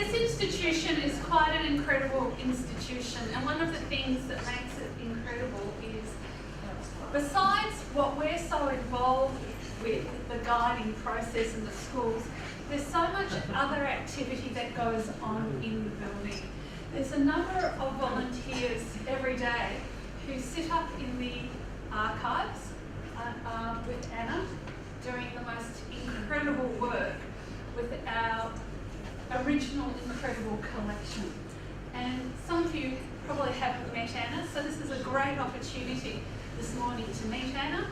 this institution is quite an incredible institution, and one of the things that makes it incredible is, besides what we're so involved with, the guiding process in the schools, there's so much other activity that goes on in the building. There's a number of volunteers every day who sit up in the archives with Anna, doing the most incredible work with our original incredible collection. And some of you probably haven't met Anna, so this is a great opportunity this morning to meet Anna,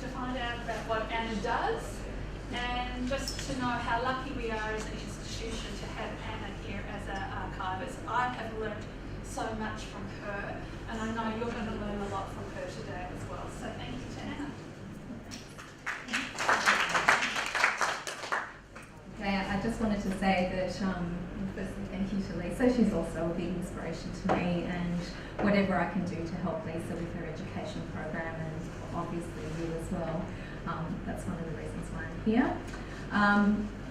to find out about what Anna does, and just to know how lucky we are as an institution to have Anna here as our archivist. I have learned so much from her, and I know you're going to learn a lot from her today as well. So thank you to Anna. Okay, I just wanted to say that firstly, thank you to Lisa. She's also a big inspiration to me, and whatever I can do to help Lisa with her education program, and obviously you as well, that's one of the reasons why I'm here.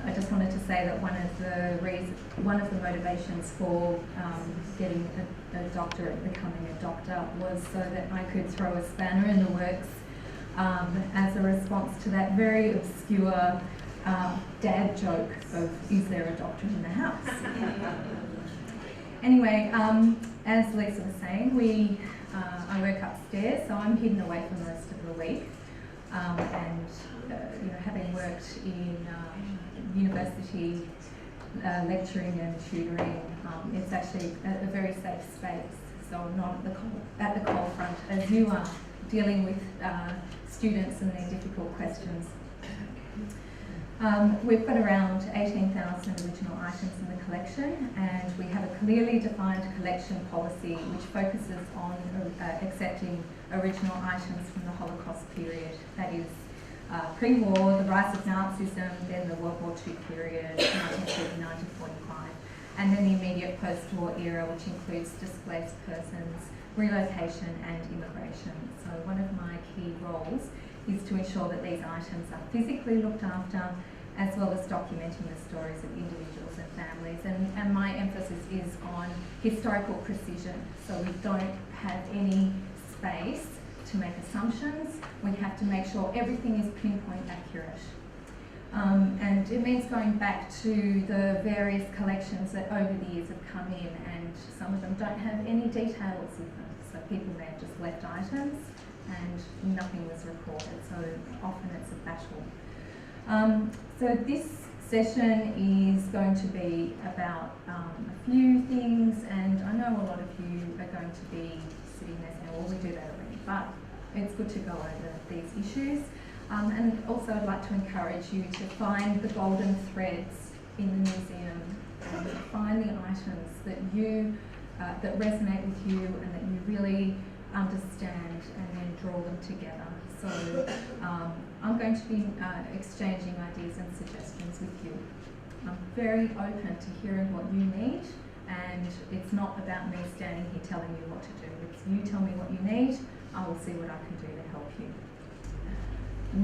I just wanted to say that one of the motivations for getting a doctorate, becoming a doctor, was so that I could throw a spanner in the works as a response to that very obscure dad joke of, is there a doctor in the house? Anyway, as Lisa was saying, I work upstairs, so I'm hidden away from the rest of the week. And having worked in university, lecturing and tutoring, it's actually a very safe space. So I'm not at the cold front as you are, dealing with students and their difficult questions. We've got around 18,000 original items in the collection, and we have a clearly defined collection policy which focuses on accepting original items from the Holocaust period. That is pre-war, the rise of Nazism, then the World War II period, 1939 to 45, and then the immediate post-war era, which includes displaced persons, relocation and immigration. So one of my key roles is to ensure that these items are physically looked after, as well as documenting the stories of individuals and families. And my emphasis is on historical precision. So we don't have any space to make assumptions. We have to make sure everything is pinpoint accurate. And it means going back to the various collections that over the years have come in, and some of them don't have any details with them. So people may have just left items and nothing was recorded, so often it's a battle. So this session is going to be about a few things, and I know a lot of you are going to be sitting there saying, well, we do that already, but it's good to go over these issues. And also I'd like to encourage you to find the golden threads in the museum, and find the items that that resonate with you and that you really understand, and then draw them together. So I'm going to be exchanging ideas and suggestions with you. I'm very open to hearing what you need, and it's not about me standing here telling you what to do. It's you tell me what you need, I will see what I can do to help you.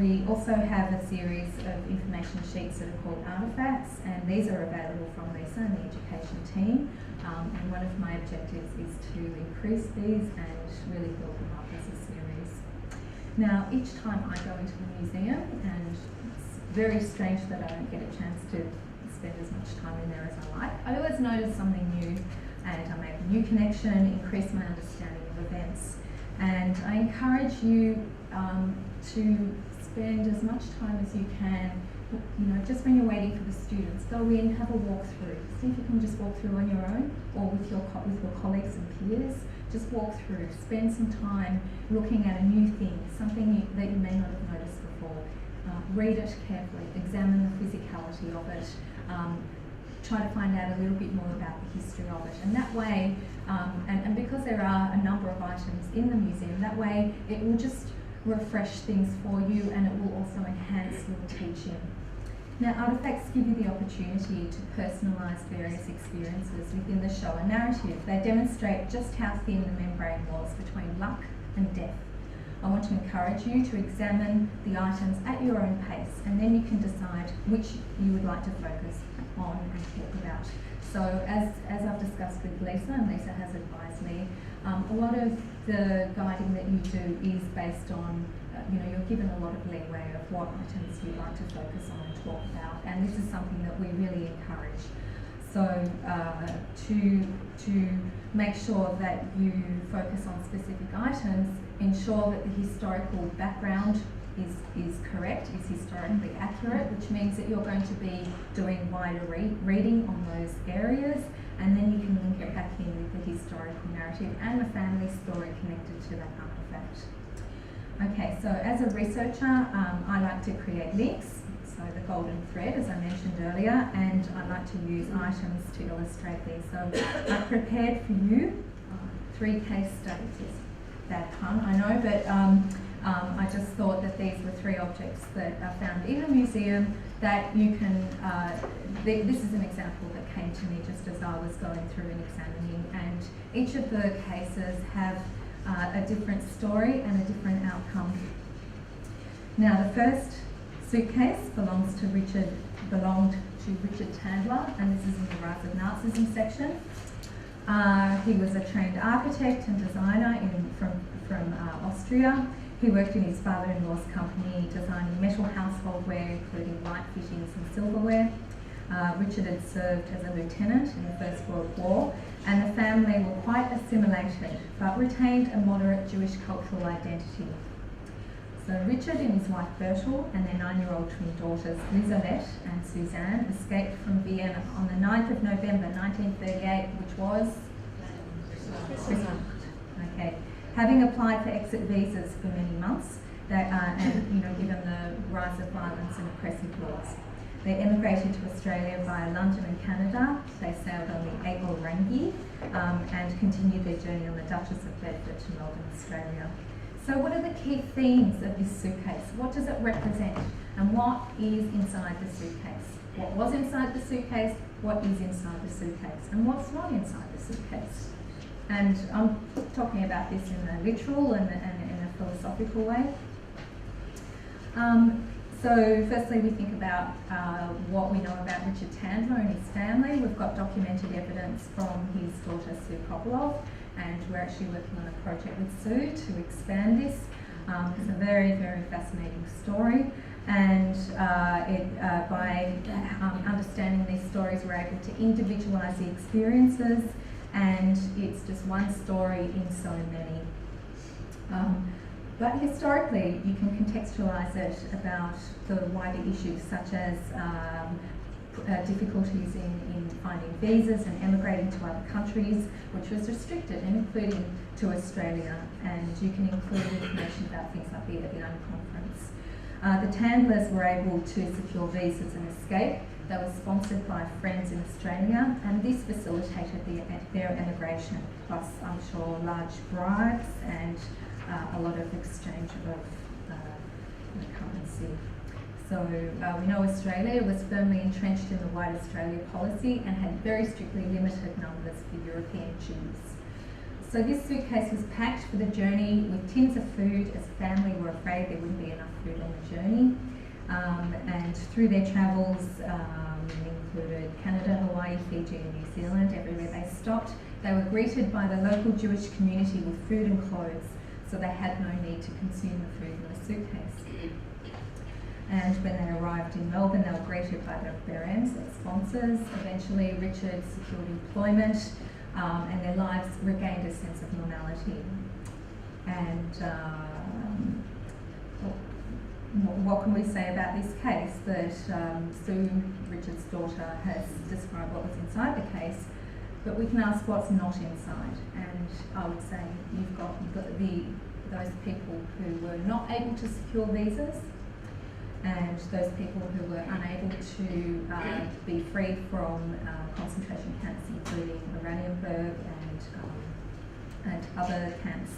We also have a series of information sheets that are called artifacts, and these are available from Lisa and the education team. And one of my objectives is to increase these and really build them up as a series. Now, each time I go into the museum, and it's very strange that I don't get a chance to spend as much time in there as I like, I always notice something new, and I make a new connection, increase my understanding of events. And I encourage you to spend as much time as you can, just when you're waiting for the students, go in, have a walkthrough. See if you can just walk through on your own, or with your colleagues and peers. Just walk through, spend some time looking at a new thing, something that you may not have noticed before. Read it carefully, examine the physicality of it, try to find out a little bit more about the history of it. And that way, and because there are a number of items in the museum, that way it will just refresh things for you, and it will also enhance your teaching. Now, artifacts give you the opportunity to personalise various experiences within the show and narrative. They demonstrate just how thin the membrane was between luck and death. I want to encourage you to examine the items at your own pace, and then you can decide which you would like to focus on and talk about. So as I've discussed with Lisa, and Lisa has advised me, a lot of the guiding that you do is based on, you're given a lot of leeway of what items you'd like to focus on and talk about, and this is something that we really encourage. So to make sure that you focus on specific items, ensure that the historical background is correct, is historically accurate, which means that you're going to be doing wider reading on those areas, and then you can link it back in with the historical narrative and the family story connected to that artefact. Okay, so as a researcher, I like to create links, so the golden thread, as I mentioned earlier, and I like to use items to illustrate these. So I've prepared for you 3 case studies. Yes, bad pun, I know, but I just thought that these were 3 objects that are found in a museum that you can, this is an example that came to me just as I was going through and examining, and each of the cases have a different story and a different outcome. Now the first suitcase belonged to Richard Tandler, and this is in the Rise of Nazism section. He was a trained architect and designer from Austria. He worked in his father-in-law's company designing metal householdware, including light fittings and silverware. Richard had served as a lieutenant in the First World War, and the family were quite assimilated, but retained a moderate Jewish cultural identity. So Richard and his wife Bertel and their 9-year-old twin daughters Lisette and Suzanne escaped from Vienna on the 9th of November 1938, which was Christmas. Okay. Having applied for exit visas for many months, and given the rise of violence and oppressive laws, they emigrated to Australia via London and Canada. They sailed on the Aorangi and continued their journey on the Duchess of Bedford to Melbourne, Australia. So what are the key themes of this suitcase? What does it represent? And what is inside the suitcase? What was inside the suitcase? What is inside the suitcase? And what's not inside the suitcase? And I'm talking about this in a literal and in a philosophical way. So firstly, we think about what we know about Richard Tandler and his family. We've got documented evidence from his daughter Sue Kopolov, and we're actually working on a project with Sue to expand this. It's a very, very fascinating story, and by understanding these stories, we're able to individualise the experiences, and it's just one story in so many. But historically, you can contextualise it about the wider issues such as difficulties in finding visas and emigrating to other countries, which was restricted, including to Australia. And you can include information about things like the Evian Conference. The Tandlers were able to secure visas and escape. They were sponsored by friends in Australia, and this facilitated their emigration, plus I'm sure large bribes and a lot of exchange of currency. So we know Australia was firmly entrenched in the White Australia policy and had very strictly limited numbers for European Jews. So this suitcase was packed for the journey with tins of food, as the family were afraid there wouldn't be enough food on the journey. And through their travels, included Canada, Hawaii, Fiji and New Zealand. Everywhere they stopped, they were greeted by the local Jewish community with food and clothes, so they had no need to consume the food in the suitcase. And when they arrived in Melbourne, they were greeted by their parents, their sponsors. Eventually, Richard secured employment, and their lives regained a sense of normality. And what can we say about this case? That Sue, Richard's daughter, has described what was inside the case, but we can ask what's not inside. And I would say you've got those people who were not able to secure visas, and those people who were unable to be freed from concentration camps, including Nuremberg and other camps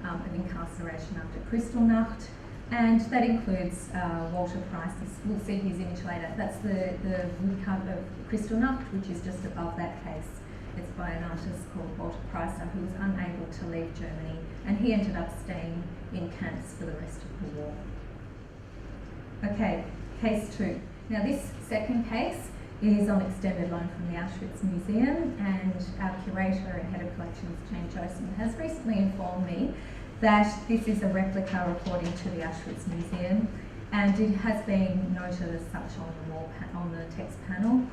of incarceration after Kristallnacht. And that includes Walter Price. We'll see his image later. That's the woodcut of Kristallnacht, which is just above that case. It's by an artist called Walter Price, who was unable to leave Germany, and he ended up staying in camps for the rest of the war. Okay, case 2. Now this second case is on extended loan from the Auschwitz Museum, and our curator and head of collections, Jane Joseph, has recently informed me that this is a replica according to the Auschwitz Museum, and it has been noted as such on the wall on the text panel.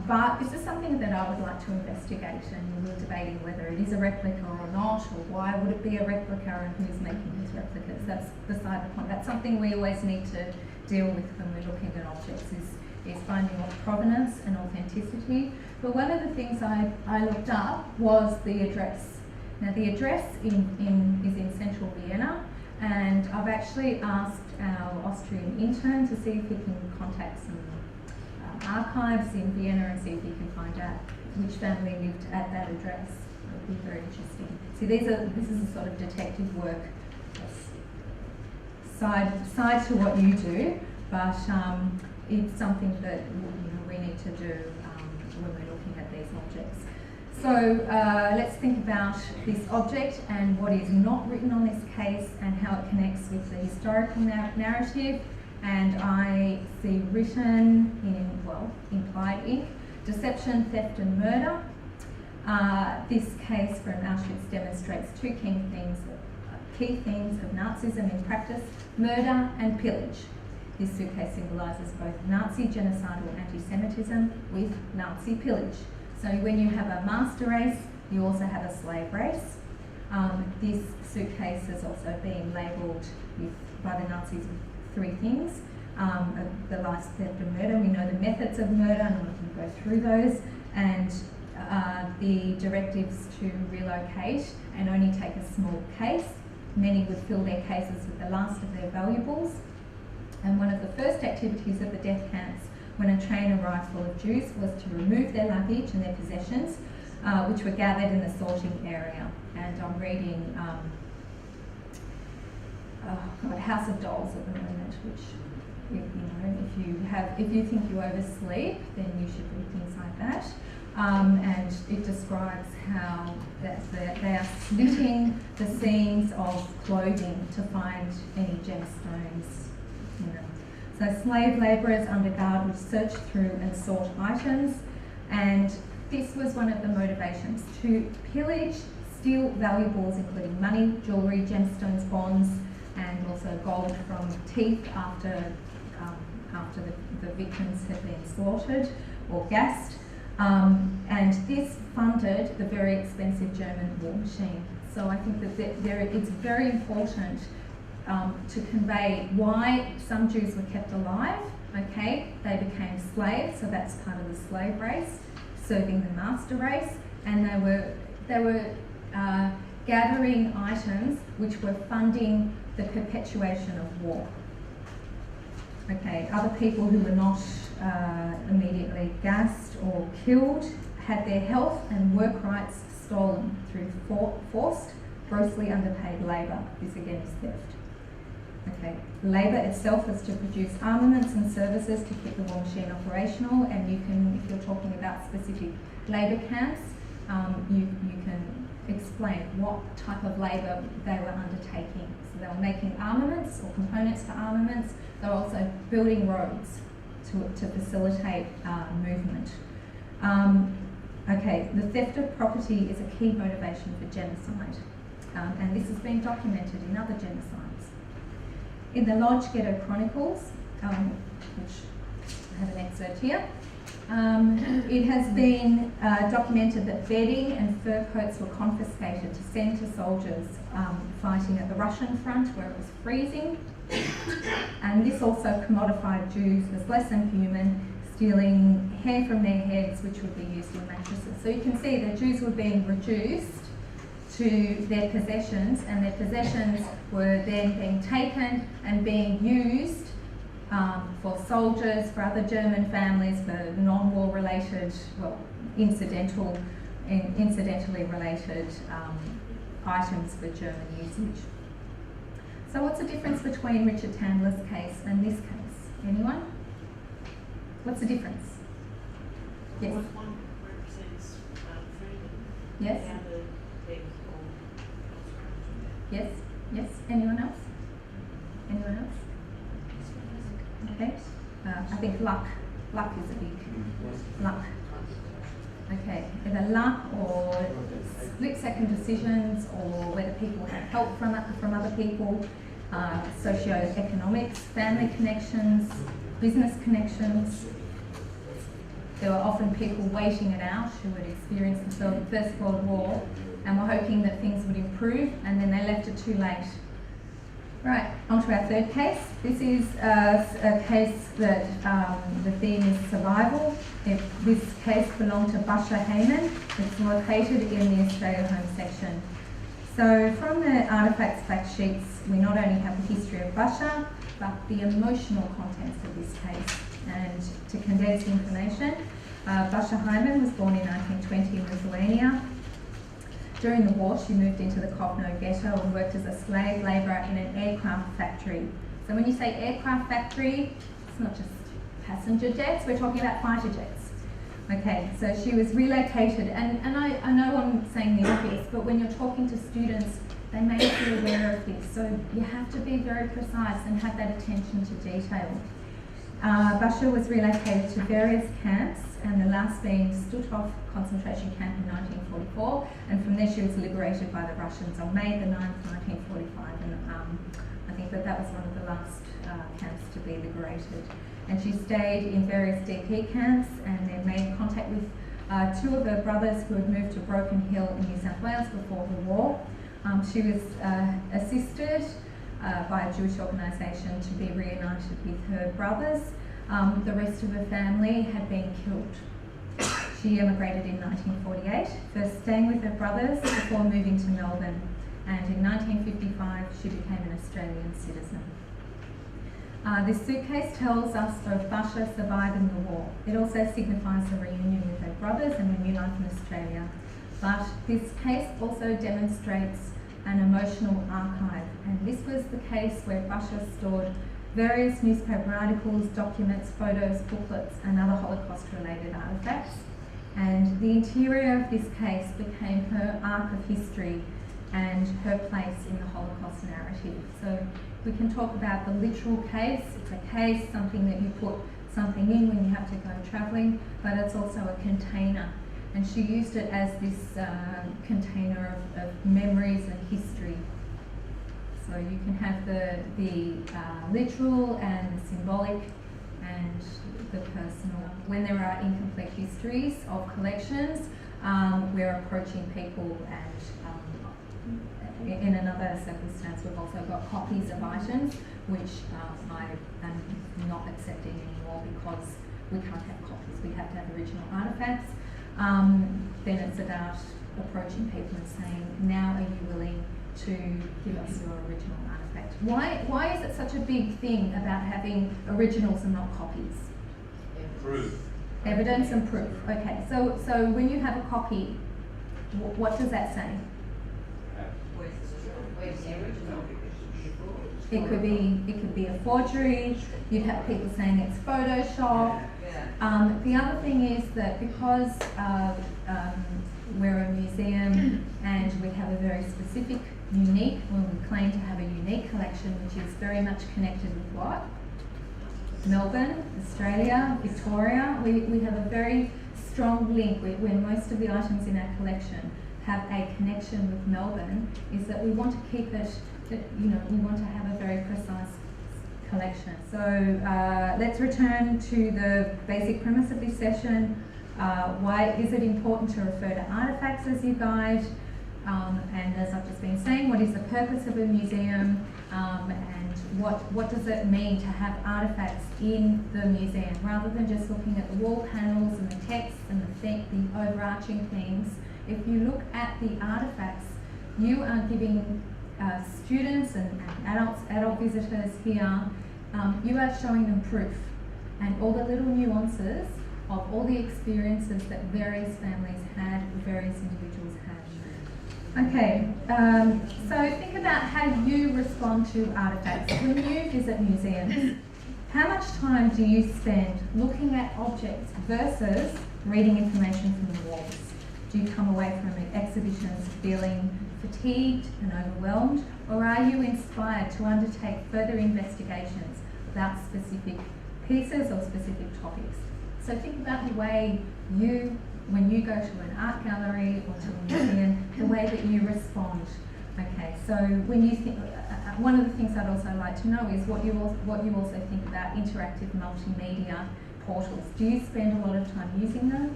But this is something that I would like to investigate, and we're debating whether it is a replica or not, or why would it be a replica and who's making these replicas. That's beside the point. That's something we always need to deal with when we're looking at objects, is finding provenance and authenticity. But one of the things I looked up was the address. Now the address is in central Vienna, and I've actually asked our Austrian intern to see if he can contact some archives in Vienna and see if he can find out which family lived at that address. It would be very interesting. See, this is a sort of detective work, side to what you do, but it's something that we need to do when we're looking at these objects. So let's think about this object and what is not written on this case and how it connects with the historical narrative. And I see written in, well, implied ink, deception, theft and murder. This case from Auschwitz demonstrates two key themes of Nazism in practice: murder and pillage. This suitcase symbolises both Nazi genocidal anti-Semitism with Nazi pillage. So when you have a master race, you also have a slave race. This suitcase has also been labelled by the Nazis with three things: the lies, theft and murder. We know the methods of murder, and we can go through those, and the directives to relocate and only take a small case. Many would fill their cases with the last of their valuables. And one of the first activities of the death camps when a train arrived full of Jews was to remove their luggage and their possessions, which were gathered in the sorting area. And I'm reading House of Dolls at the moment, which, if you think you oversleep, then you should read things like that. And it describes how they are slitting the seams of clothing to find any gemstones. So slave labourers under guard would search through and sort items, and this was one of the motivations: to pillage, steal valuables including money, jewellery, gemstones, bonds, and also gold from teeth after the victims had been slaughtered or gassed. And this funded the very expensive German war machine. So I think that it's very important to convey why some Jews were kept alive. Okay, they became slaves, so that's part of the slave race, serving the master race, and they were gathering items which were funding the perpetuation of war. Okay, other people who were not immediately gassed or killed had their health and work rights stolen through forced, grossly underpaid labour. This again is theft. Okay, labour itself was to produce armaments and services to keep the war machine operational, and you can, if you're talking about specific labour camps, you can explain what type of labour they were undertaking. So they were making armaments or components for armaments. They were also building roads to facilitate movement. Okay, the theft of property is a key motivation for genocide, and this has been documented in other genocides. In the Lodge Ghetto Chronicles, which I have an excerpt here, it has been documented that bedding and fur coats were confiscated to send to soldiers fighting at the Russian front where it was freezing. And this also commodified Jews as less than human, stealing hair from their heads which would be used in mattresses. So you can see that Jews were being reduced to their possessions, and their possessions were then being taken and being used for soldiers, for other German families, for non-war related, well, incidentally related items for German usage. So what's the difference between Richard Tandler's case and this case? Anyone? What's the difference? Yes? One represents freedom. Yes? The other takes all Yes? Yes, anyone else? Anyone else? Okay, I think luck is a big, luck. Okay, either luck or split-second decisions, or whether people have help from other people, socio-economics, family connections, business connections. There were often people waiting it out who had experienced the First World War and were hoping that things would improve, and then they left it too late. Right, on to our third case. This is a case that the theme is survival. This case belonged to Basha Heyman. It's located in the Australia Home section. So from the artefacts fact sheets, we not only have the history of Basha, but the emotional contents of this case. And to condense the information, Basha Heyman was born in 1920 in Lithuania. During the war, she moved into the Kovno ghetto and worked as a slave labourer in an aircraft factory. So when you say aircraft factory, it's not just passenger jets, we're talking about fighter jets. Okay, so she was relocated, and I know I'm saying the obvious, but when you're talking to students, they may not be aware of this, so you have to be very precise and have that attention to detail. Basha was relocated to various camps, and the last being Stutthof concentration camp in 1944, and from there she was liberated by the Russians on May the 9th, 1945, and I think that was one of the last camps to be liberated. And she stayed in various DP camps and then made contact with two of her brothers who had moved to Broken Hill in New South Wales before the war. She was assisted by a Jewish organisation to be reunited with her brothers. The rest of her family had been killed. She emigrated in 1948, first staying with her brothers before moving to Melbourne. And in 1955, she became an Australian citizen. This suitcase tells us of Basha surviving the war. It also signifies a reunion with her brothers and a new life in Australia. But this case also demonstrates an emotional archive, and this was the case where Basha stored various newspaper articles, documents, photos, booklets and other Holocaust-related artefacts. And the interior of this case became her arc of history and her place in the Holocaust narrative. So we can talk about the literal case. It's a case, something that you put something in when you have to go travelling, but it's also a container. And she used it as this container of memories and history. So you can have the literal and the symbolic and the personal. When there are incomplete histories of collections, we're approaching people, and in another circumstance we've also got copies of items which I am not accepting anymore because we can't have copies, we have to have original artefacts. Then it's about approaching people and saying, now are you willing to give us your original artefact? Why is it such a big thing about having originals and not copies? Proof. Evidence and proof. Okay, so when you have a copy, what does that say? It could be a forgery. You'd have people saying it's Photoshop. The other thing is that because we're a museum and we have a very specific, unique, well, we claim to have a unique collection which is very much connected with what? Melbourne, Australia, Victoria. We have a very strong link where most of the items in our collection have a connection with Melbourne, is that we want to keep it, we want to have a very precise collection. So let's return to the basic premise of this session. Why is it important to refer to artefacts as your guide? And as I've just been saying, what is the purpose of a museum? And what does it mean to have artefacts in the museum, rather than just looking at the wall panels and the text and the overarching themes. If you look at the artefacts, you are giving students and adult visitors here, you are showing them proof and all the little nuances of all the experiences that various families had, various individuals had. Okay, so think about how you respond to artefacts. When you visit museums, how much time do you spend looking at objects versus reading information from the walls? Do you come away from exhibitions feeling fatigued and overwhelmed, Or are you inspired to undertake further investigations about specific pieces or specific topics? So think about the way you, when you go to an art gallery or to a museum, the way that you respond. Okay, so when you think, one of the things I'd also like to know is what you also think about interactive multimedia portals. Do you spend a lot of time using them?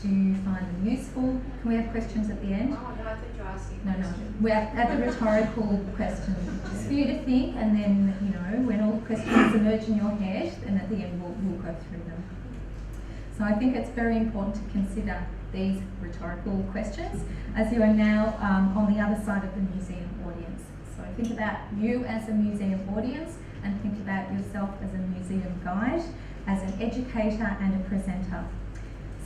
Do you find them useful? Can we have questions at the end? Oh, no, I thought you were asking. No. We're at the rhetorical question. Just for you to think, and then, you know, when all the questions emerge in your head, then at the end we'll go through them. So I think it's very important to consider these rhetorical questions as you are now on the other side of the museum audience. So think about you as a museum audience and think about yourself as a museum guide, as an educator and a presenter.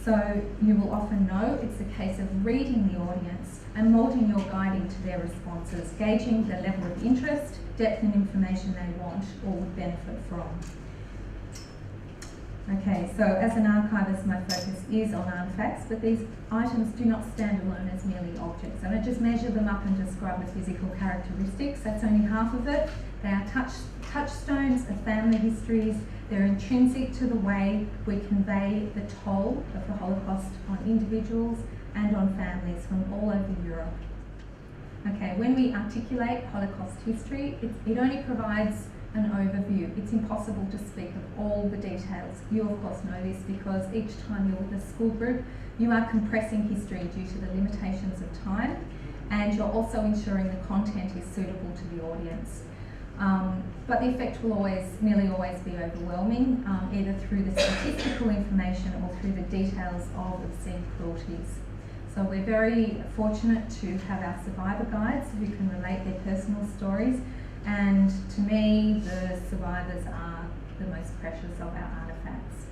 So you will often know it's a case of reading the audience and moulding your guiding to their responses, gauging the level of interest, depth and information they want or would benefit from. Okay, so as an archivist, my focus is on artefacts, but these items do not stand alone as merely objects. I don't just measure them up and describe the physical characteristics, that's only half of it. They are touchstones of family histories. They're intrinsic to the way we convey the toll of the Holocaust on individuals and on families from all over Europe. Okay, when we articulate Holocaust history, it only provides an overview. It's impossible to speak of all the details. You of course know this because each time you're with a school group, you are compressing history due to the limitations of time, and you're also ensuring the content is suitable to the audience. But the effect will nearly always be overwhelming, either through the statistical information or through the details of obscene cruelties. So we're very fortunate to have our survivor guides who can relate their personal stories, and to me the survivors are the most precious of our artefacts.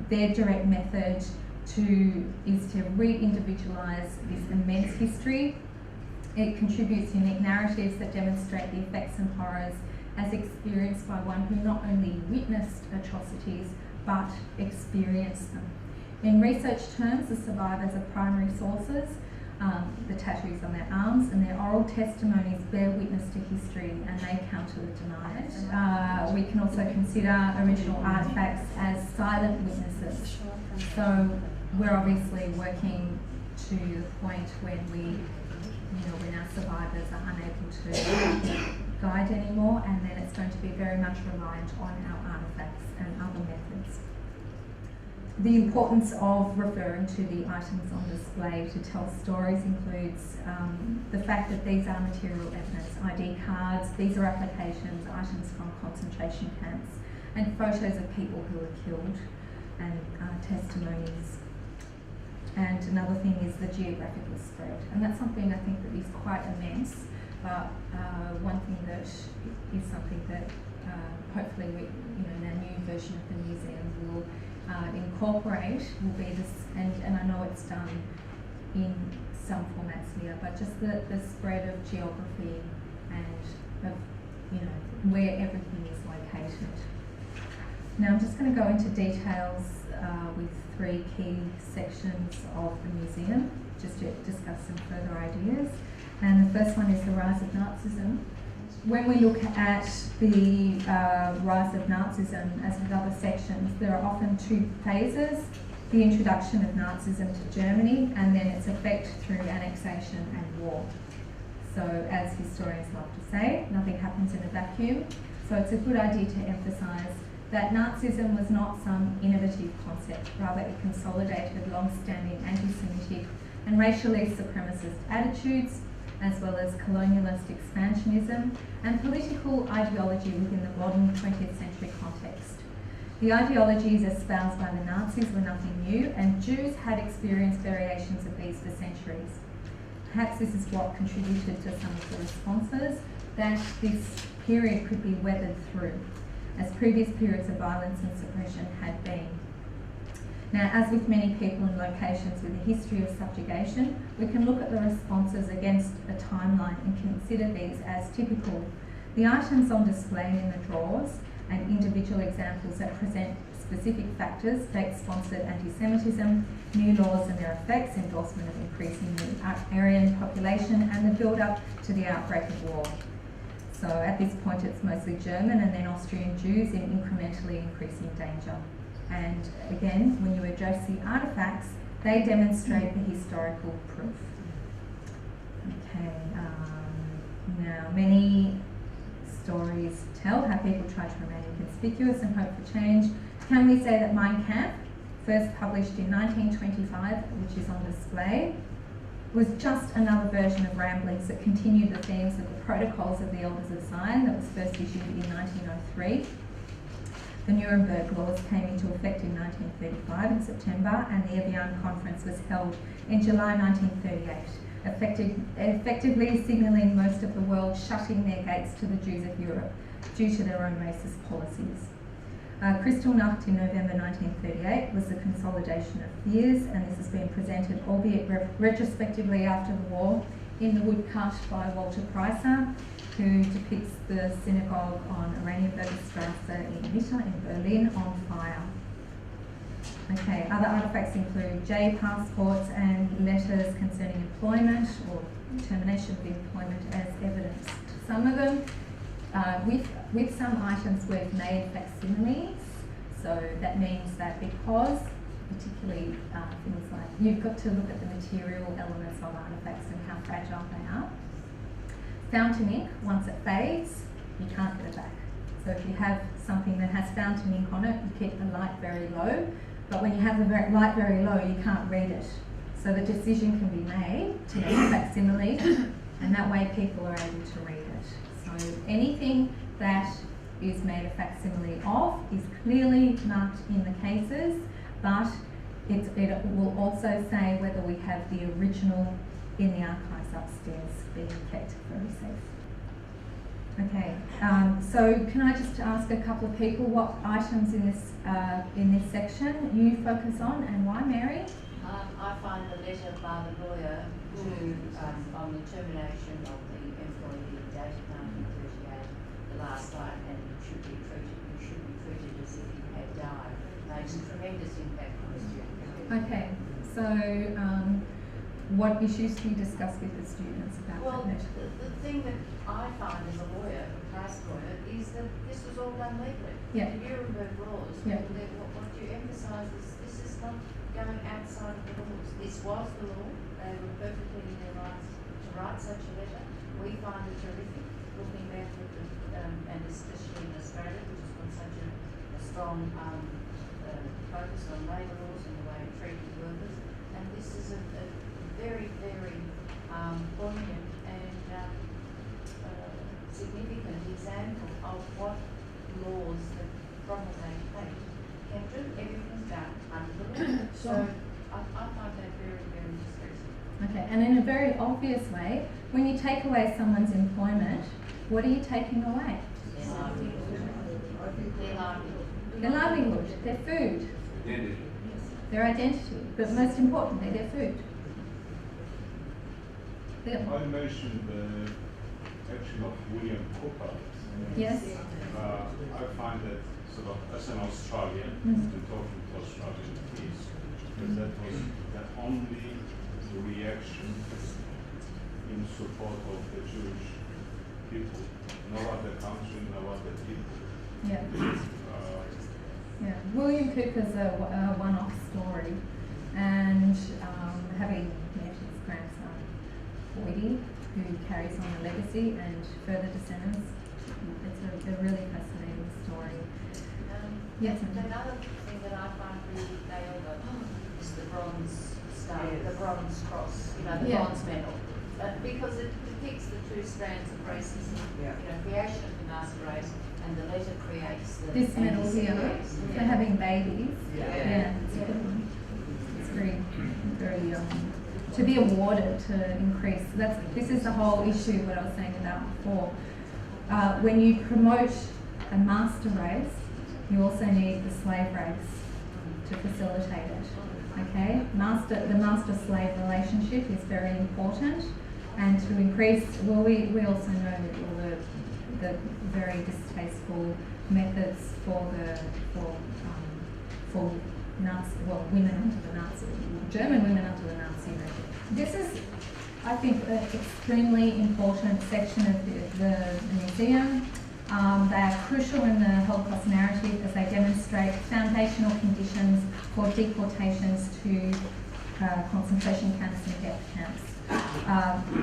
Their direct method is to re-individualise this immense history. It contributes unique narratives that demonstrate the effects and horrors as experienced by one who not only witnessed atrocities but experienced them. In research terms, the survivors are primary sources. The tattoos on their arms and their oral testimonies bear witness to history and they counter the deniers. We can also consider original artefacts as silent witnesses. So we're obviously working to the point when when our survivors are unable to guide anymore, and then it's going to be very much reliant on our artefacts and other methods. The importance of referring to the items on display to tell stories includes the fact that these are material evidence, ID cards, these are applications, items from concentration camps, and photos of people who were killed, and testimonies. And another thing is the geographical spread, and that's something I think that is quite immense, but one thing that is something that hopefully in our new version of the museum will incorporate will be this, and I know it's done in some formats here, but just the spread of geography and of where everything is located. Now I'm just going to go into details with 3 key sections of the museum, just to discuss some further ideas. And the first one is the rise of Nazism. When we look at the rise of Nazism, as with other sections, there are often 2 phases: the introduction of Nazism to Germany and then its effect through annexation and war. So as historians love to say, nothing happens in a vacuum. So it's a good idea to emphasise that Nazism was not some innovative concept, rather it consolidated long-standing anti-Semitic and racially supremacist attitudes, as well as colonialist expansionism and political ideology within the modern 20th century context. The ideologies espoused by the Nazis were nothing new, and Jews had experienced variations of these for centuries. Perhaps this is what contributed to some of the responses, that this period could be weathered through, as previous periods of violence and suppression had been. Now, as with many people and locations with a history of subjugation, we can look at the responses against a timeline and consider these as typical. The items on display in the drawers and individual examples that present specific factors, state-sponsored anti-Semitism, new laws and their effects, endorsement of increasing the Aryan population, and the build-up to the outbreak of war. So at this point it's mostly German and then Austrian Jews in incrementally increasing danger. And again, when you address the artefacts, they demonstrate the historical proof. Okay, now many stories tell how people try to remain inconspicuous and hope for change. Can we say that Mein Kampf, first published in 1925, which is on display, was just another version of ramblings that continued the themes of the Protocols of the Elders of Zion that was first issued in 1903. The Nuremberg Laws came into effect in 1935 in September, and the Evian Conference was held in July 1938, effectively signalling most of the world shutting their gates to the Jews of Europe due to their own racist policies. Kristallnacht in November 1938 was the consolidation of fears, and this has been presented, albeit retrospectively after the war, in the woodcut by Walter Preiser, who depicts the synagogue on Oranienburger Strasse in Mitte in Berlin on fire. Okay, other artefacts include J passports and letters concerning employment or termination of employment as evidence. Some of them, with some items we've made facsimiles, so that means that because, particularly things like, you've got to look at the material elements of artefacts and how fragile they are. Fountain ink, once it fades, you can't get it back. So if you have something that has fountain ink on it, you keep the light very low, but when you have the light very low, you can't read it. So the decision can be made to make a facsimile, and that way people are able to read it. So anything that is made a facsimile of is clearly marked in the cases, but it will also say whether we have the original in the archives upstairs being kept very safe. Okay, so can I just ask a couple of people what items in this section you focus on and why, Mary? I find the letter by the lawyer to on the termination of the employee dated 1938, the last line, and you should be treated as if he had died, makes a tremendous impact on the student. Okay, so what issues do you discuss with the students about that letter? The thing that I find as a lawyer, a price lawyer, is that this was all done legally. Yeah. The Nuremberg Laws, Yeah. what you emphasise is this is not going outside of the laws. This was the law. They were perfectly in their rights to write such a letter. We find it terrific, looking back at the, and especially in Australia, which has got such a strong focus on labour laws and the way it treated workers. And this is a very, very poignant and significant example of what laws that promulgate hate can do. Everything's done under the law. So I find that very, very distressing. Okay, and in a very obvious way, when you take away someone's employment, what are you taking away? Their livelihood. Their livelihood, their food, their identity, but most importantly, their food. I mentioned the action of William Cooper. Yes. I find that sort of as an Australian, to talking to Australian peace, because that was the only reaction in support of the Jewish people. No other country, no other people. Yeah. Yeah. William Cooper's a one-off story, and having met his grandson, Boydie, who carries on the legacy and further descendants, it's a really fascinating story. Yes. Another thing that I find really nailed is the bronze star, the bronze cross, the bronze medal, because it depicts the two strands of racism, creation of the master race, and the letter creates the... This medal here, for having babies, it's very, very, to be awarded to increase, this is the whole issue what I was saying about before. When you promote a master race, you also need the slave race to facilitate it. Okay, the master-slave relationship is very important, and to increase, well, we also know all the very distasteful methods for for women under the Nazi, German women under the Nazi regime. This is, I think, an extremely important section of the museum. They are crucial in the Holocaust narrative as they demonstrate foundational conditions for deportations to concentration camps and death camps.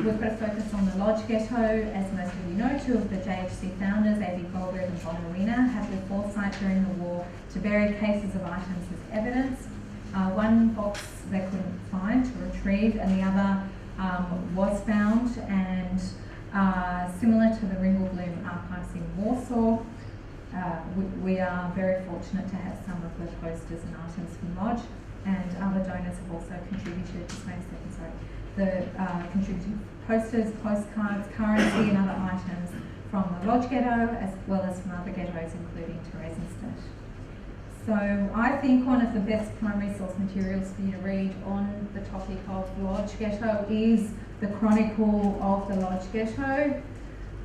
We've got to focus on the Lodge Ghetto. As most of you know, two of the JHC founders, A.V. Goldberg and Von Arena, had the foresight during the war to bury cases of items as evidence. One box they couldn't find to retrieve, and the other was found, and similar to the Ringelblum archives in Warsaw, we are very fortunate to have some of the posters and items from Lodge, and other donors have also contributed, just wait a second, sorry, contributed posters, postcards, currency and other items from the Lodge Ghetto, as well as from other ghettos, including Theresienstadt. So I think one of the best primary source materials for you to read on the topic of the Lodge Ghetto is the Chronicle of the Lodge Ghetto.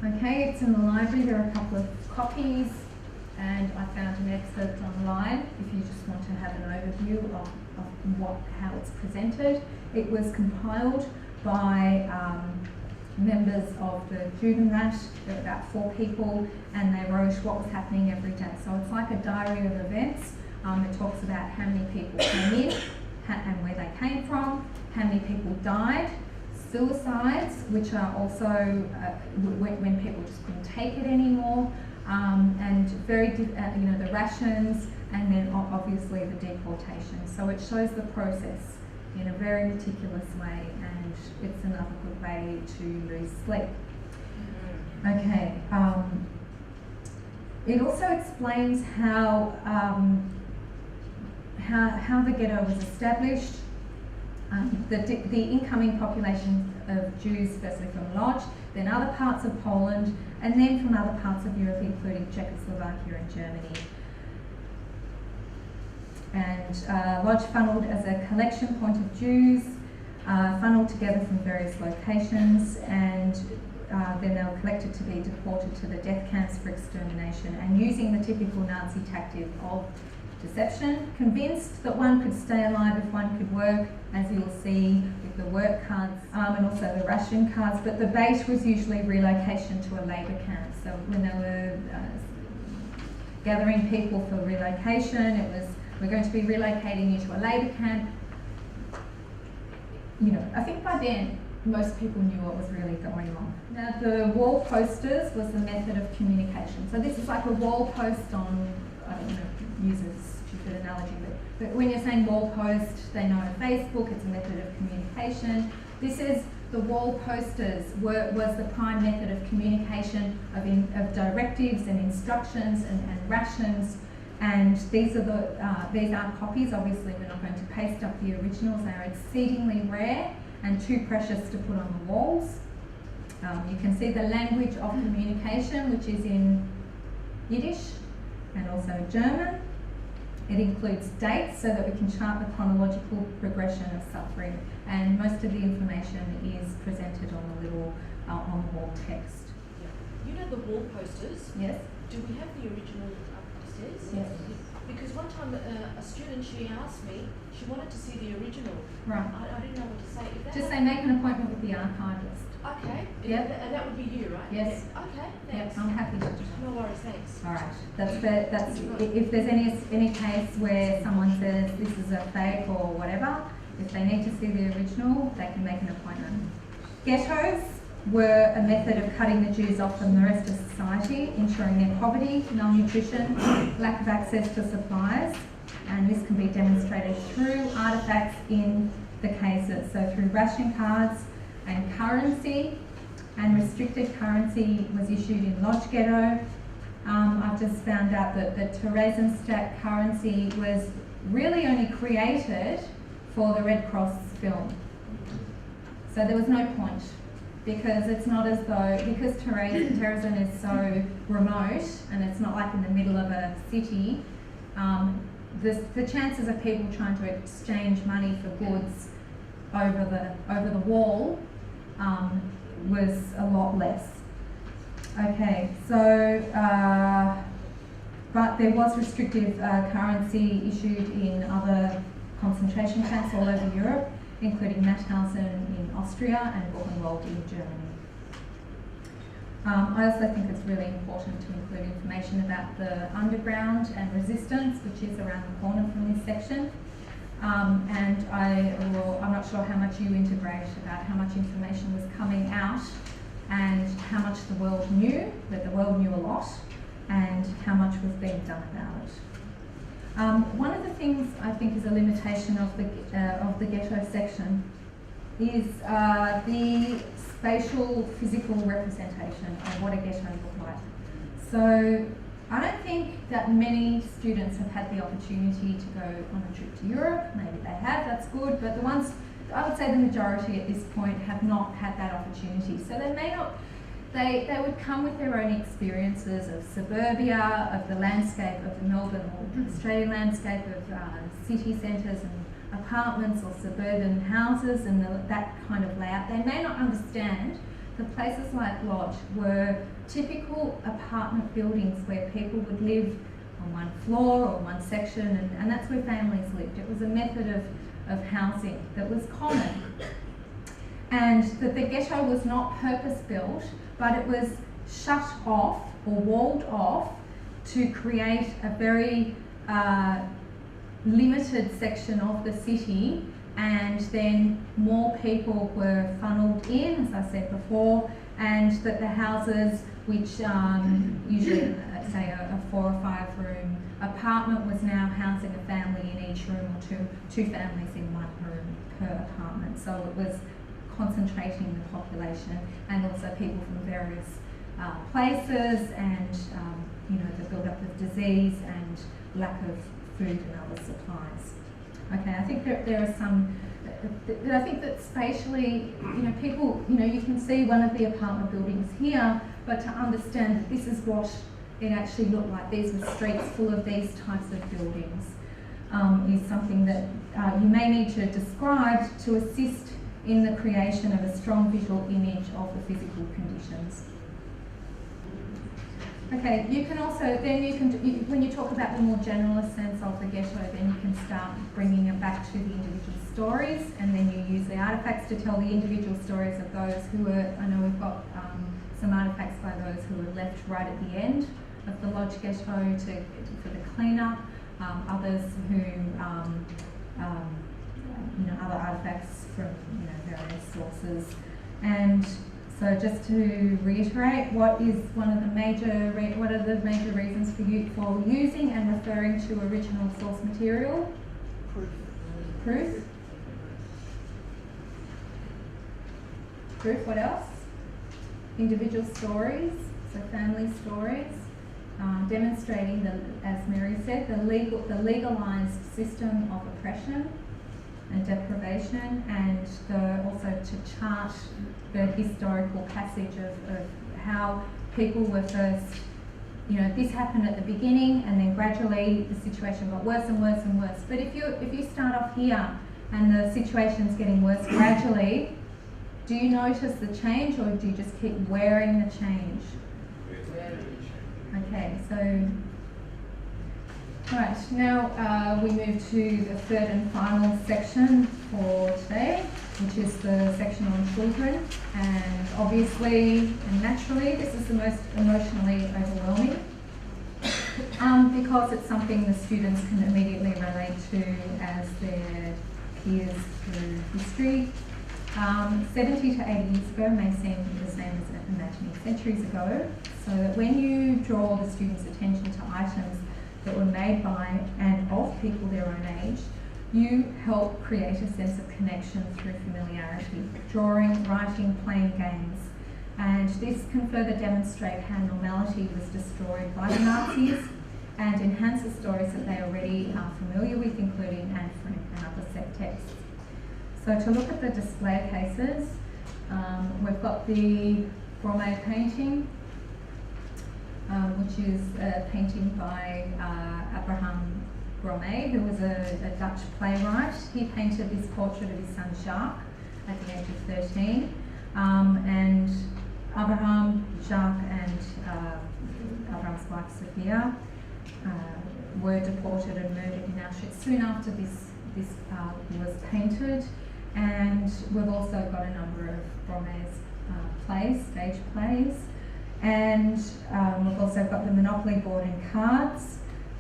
Okay, it's in the library. There are a couple of copies, and I found an excerpt online if you just want to have an overview of how it's presented. It was compiled by members of the Judenrat. There were about 4 people, and they wrote what was happening every day. So it's like a diary of events. It talks about how many people came in and where they came from, how many people died, suicides, which are also when people just couldn't take it anymore, and the rations, and then obviously the deportation. So it shows the process in a very meticulous way, and it's another good way to lose sleep. Okay. It also explains how the ghetto was established. The incoming population of Jews, firstly from Lodge, then other parts of Poland, and then from other parts of Europe, including Czechoslovakia and Germany. And Lodge funneled as a collection point of Jews, funneled together from various locations, and then they were collected to be deported to the death camps for extermination, and using the typical Nazi tactic of deception, convinced that one could stay alive if one could work, as you'll see with the work cards and also the ration cards, but the bait was usually relocation to a labour camp. So when they were gathering people for relocation, it was, we're going to be relocating you to a labour camp. You know, I think by then most people knew what was really going on. Now the wall posters was the method of communication. So this is like a wall post on, I don't know, use a stupid analogy, but when you're saying wall post, they know Facebook, it's a method of communication. This is the wall posters was the prime method of communication of directives and instructions and rations. And these are copies. Obviously, we're not going to paste up the originals. They are exceedingly rare and too precious to put on the walls. You can see the language of communication, which is in Yiddish and also German. It includes dates so that we can chart the chronological progression of suffering, and most of the information is presented on the little on-the-wall text. Yeah. You know the wall posters? Yes. Do we have the original upstairs? Yes. Because one time a student, she asked me, she wanted to see the original. Right. I didn't know what to say. If that Just say make an appointment with the archivist. Okay. Yep. And that would be you, right? Yes. Okay. Yep, Thanks. I'm happy to do that. No worries. Thanks. All right. That's if there's any case where someone says this is a fake or whatever, if they need to see the original, they can make an appointment. Ghettos were a method of cutting the Jews off from the rest of society, ensuring their poverty, malnutrition, lack of access to supplies, and this can be demonstrated through artefacts in the cases. So through ration cards and currency, and restricted currency was issued in Lodge Ghetto. I've just found out that the Theresienstadt currency was really only created for the Red Cross film. So there was no point, because it's not as though, because Terezin is so remote and it's not like in the middle of a city, the chances of people trying to exchange money for goods over the wall was a lot less. Okay, so but there was restrictive currency issued in other concentration camps all over Europe, including Mauthausen in Austria and Buchenwald in Germany. I also think it's really important to include information about the underground and resistance, which is around the corner from this section. And I'm not sure how much you integrate about how much information was coming out and how much the world knew, that the world knew a lot, and how much was being done about it. One of the things I think is a limitation of the ghetto section is the spatial, physical representation of what a ghetto looked like. So I don't think that many students have had the opportunity to go on a trip to Europe. Maybe they have, that's good, but the ones, I would say the majority at this point have not had that opportunity. So they may not, they would come with their own experiences of suburbia, of the landscape of the Melbourne or Australian landscape, of city centres and apartments or suburban houses and that kind of layout. They may not understand that places like Lodge were typical apartment buildings where people would live on one floor or one section, and that's where families lived. It was a method of housing that was common. And that the ghetto was not purpose-built, but it was shut off or walled off to create a very limited section of the city, and then more people were funneled in, as I said before, and that the houses, which usually, say, a 4 or 5 room apartment, was now housing a family in each room, or two families in one room per apartment. So it was concentrating the population, and also people from various places, and the build-up of disease and lack of food and other supplies. Okay, I think there are some. I think that spatially, people, you can see one of the apartment buildings here, but to understand that this is what it actually looked like, these were streets full of these types of buildings, is something that you may need to describe to assist in the creation of a strong visual image of the physical conditions. Okay, you can also, when you talk about the more generalist sense of the ghetto, then you can start bringing it back to the individual stories, and then you use the artefacts to tell the individual stories of those who were, I know we've got some artefacts by those who were left right at the end of the Lodge ghetto for the cleanup, others who, other artefacts from various sources. And so just to reiterate, what are the major reasons for using and referring to original source material? Proof. Proof, what else? Individual stories, so family stories, demonstrating, as Mary said, the legalised system of oppression and deprivation, and also to chart the historical passage of how people were first, this happened at the beginning, and then gradually the situation got worse and worse and worse. But if you start off here and the situation's getting worse gradually, do you notice the change, or do you just keep wearing the change? Okay, so right, now we move to the third and final section for today, which is the section on children. And obviously and naturally, this is the most emotionally overwhelming because it's something the students can immediately relate to as their peers through history. 70 to 80 years ago may seem the same as imagining centuries ago, so that when you draw the students' attention to items that were made by and of people their own age, you help create a sense of connection through familiarity, drawing, writing, playing games. And this can further demonstrate how normality was destroyed by the Nazis and enhance the stories that they already are familiar with, including Anne Frank and other set texts. So to look at the display cases, we've got the Bromé painting, which is a painting by Abraham Bromé, who was a Dutch playwright. He painted this portrait of his son Jacques at the age of 13. And Abraham, Jacques, and Abraham's wife Sophia were deported and murdered in Auschwitz soon after this was painted. And we've also got a number of Bromés stage plays. And we've also got the Monopoly board and cards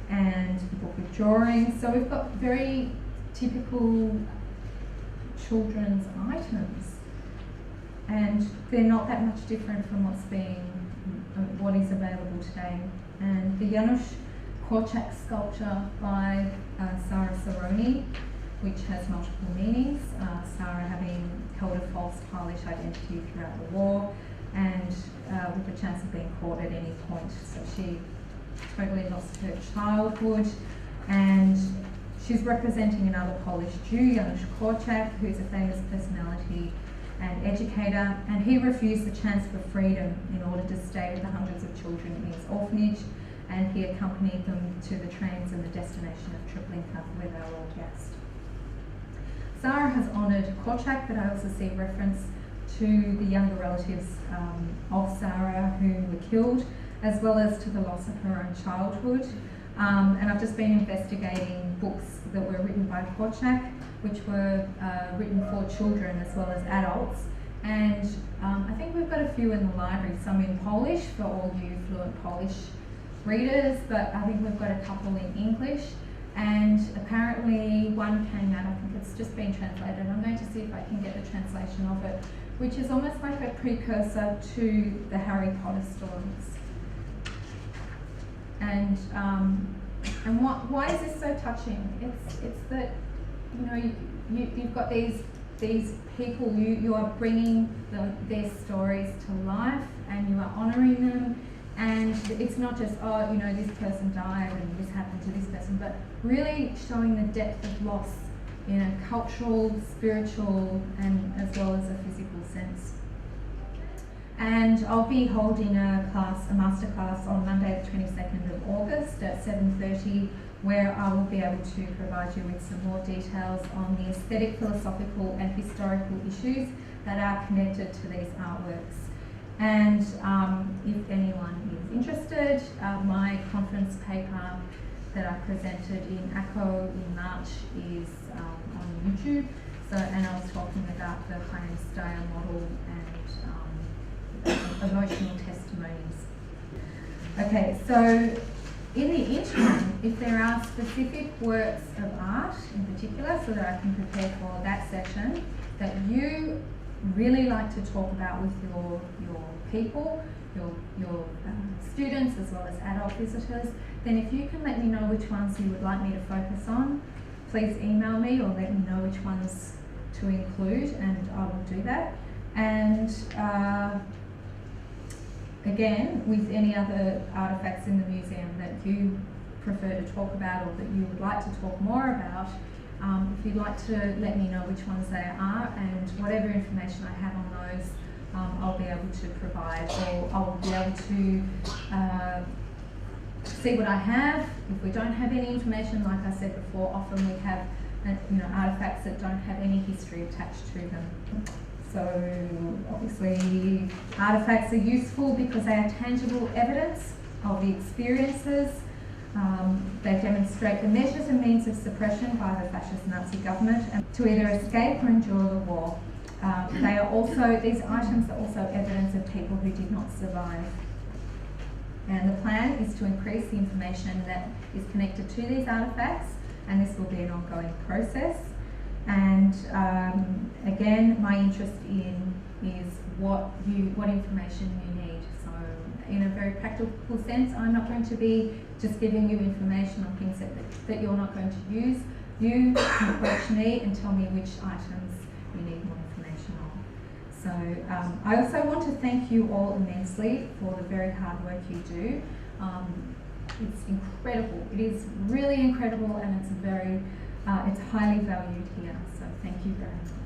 and the book of drawings. So we've got very typical children's items. And they're not that much different from what is available today. And the Janusz Korczak sculpture by Sarah Saroni, which has multiple meanings. Sarah having held a false Polish identity throughout the war, and with the chance of being caught at any point. So she totally lost her childhood, and she's representing another Polish Jew, Janusz Korczak, who's a famous personality and educator, and he refused the chance for freedom in order to stay with the hundreds of children in his orphanage, and he accompanied them to the trains and the destination of Treblinka, where they were all gassed. Sarah has honoured Korczak, but I also see reference to the younger relatives of Sarah who were killed, as well as to the loss of her own childhood. And I've just been investigating books that were written by Korczak, which were written for children as well as adults. And I think we've got a few in the library, some in Polish for all you fluent Polish readers, but I think we've got a couple in English. And apparently one came out, I think it's just been translated. I'm going to see if I can get the translation of it, which is almost like a precursor to the Harry Potter stories. And why is this so touching? It's that, you know, you've got these people, you are bringing their stories to life, and you are honouring them. And it's not just, oh, you know, this person died and this happened to this person, but really showing the depth of loss in a cultural, spiritual, and as well as a physical sense. And I'll be holding a masterclass on Monday the 22nd of August at 7:30, where I will be able to provide you with some more details on the aesthetic, philosophical and historical issues that are connected to these artworks. And if anyone is interested, my conference paper that I presented in ACO in March is on YouTube. And I was talking about the High Style model and emotional testimonies. Okay, so in the interim, if there are specific works of art in particular, so that I can prepare for that session, that you really like to talk about with your people, your students as well as adult visitors, then if you can let me know which ones you would like me to focus on, please email me or let me know which ones to include, and I will do that. And again, with any other artefacts in the museum that you prefer to talk about or that you would like to talk more about, if you'd like to let me know which ones they are, and whatever information I have on those, I'll be able to provide, or I'll be able to see what I have. If we don't have any information, like I said before, often we have artefacts that don't have any history attached to them. So obviously artefacts are useful because they are tangible evidence of the experiences. They demonstrate the measures and means of suppression by the fascist Nazi government and to either escape or endure the war. These items are also evidence of people who did not survive. And the plan is to increase the information that is connected to these artefacts, and this will be an ongoing process. And again, my interest is what information you need. So in a very practical sense, I'm not going to be just giving you information on things that you're not going to use. You can approach me and tell me which items you need more information on. So I also want to thank you all immensely for the very hard work you do. It's incredible. It is really incredible, and it's highly valued here. So thank you very much.